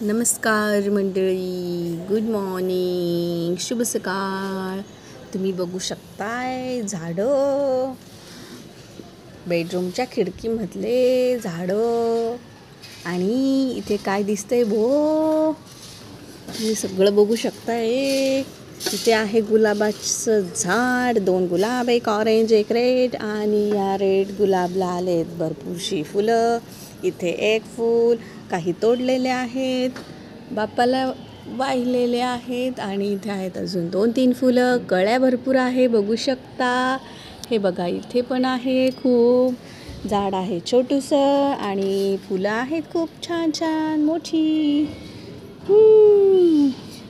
नमस्कार मंडळी, good morning, शुभ सकाळ. तुम्ही बघू शकताय झाडं, बेडरूमच्या खिडकीमधले झाडं. आणि इथे काय दिसतंय तुम्ही सगळं बघू शकताय. इथे आहे गुलाबाचं झाड, 2 गुलाब, एक ऑरेंज एक रेड. आणि या रेड गुलाबला आलेत भरपूरशी फुलं. इथे एक फूल, काही तोडलेले आहेत, बाप्पाला वाहिलेले आहेत. आणि इथे आहेत अजून 2-3 फुलं, कळ्या भरपूर आहे बघू शकता. हे बघा इथे पण आहे, खूप झाड आहे छोटूसं आणि फुलं आहेत खूप छान छान मोठी.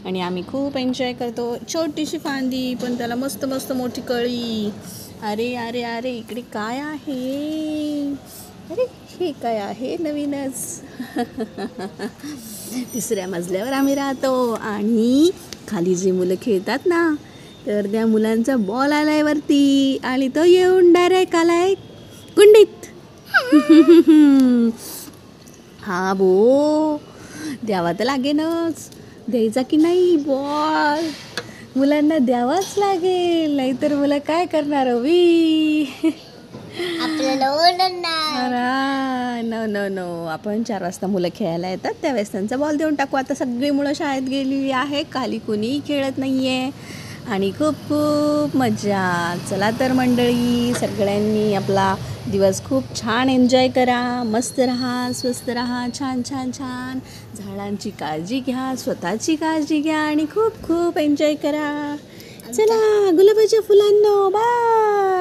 आणि आम्ही खूप एन्जॉय करतो. छोटीशी फांदी पण त्याला मस्त मस्त मोठी कळी. अरे अरे अरे इकडे काय आहे? अरे हे काय आहे नवीनच. 3ऱ्या मजल्यावर आम्ही राहतो आणि खाली जे मुलं खेळतात ना, तर त्या मुलांचा बॉल आलाय वरती आणि तो येऊन डायरेक्ट आलाय कुंडीत. हा द्यावा तर लागेनच. द्यायचा की नाही बॉल? मुलांना द्यावाच लागेल, नाहीतर मुलं काय करणार हवी? आपल्याला ओरडणार. नो. आपण 4 वाजता मुलं खेळायला येतात त्यावेळेस त्यांचा बॉल देऊन टाकू. आता सगळी मुलं शाळेत गेलेली आहे, खाली कुणीही खेळत नाही आहे आणि खूप खूप मजा. चला तर मंडळी, सगळ्यांनी आपला दिवस खूप छान एन्जॉय करा. मस्त राहा, स्वस्त राहा, छान छान छान. झाडांची काळजी घ्या, स्वतःची काळजी घ्या आणि खूप खूप एन्जॉय करा. चला गुलाबाच्या फुलांनो, बाय.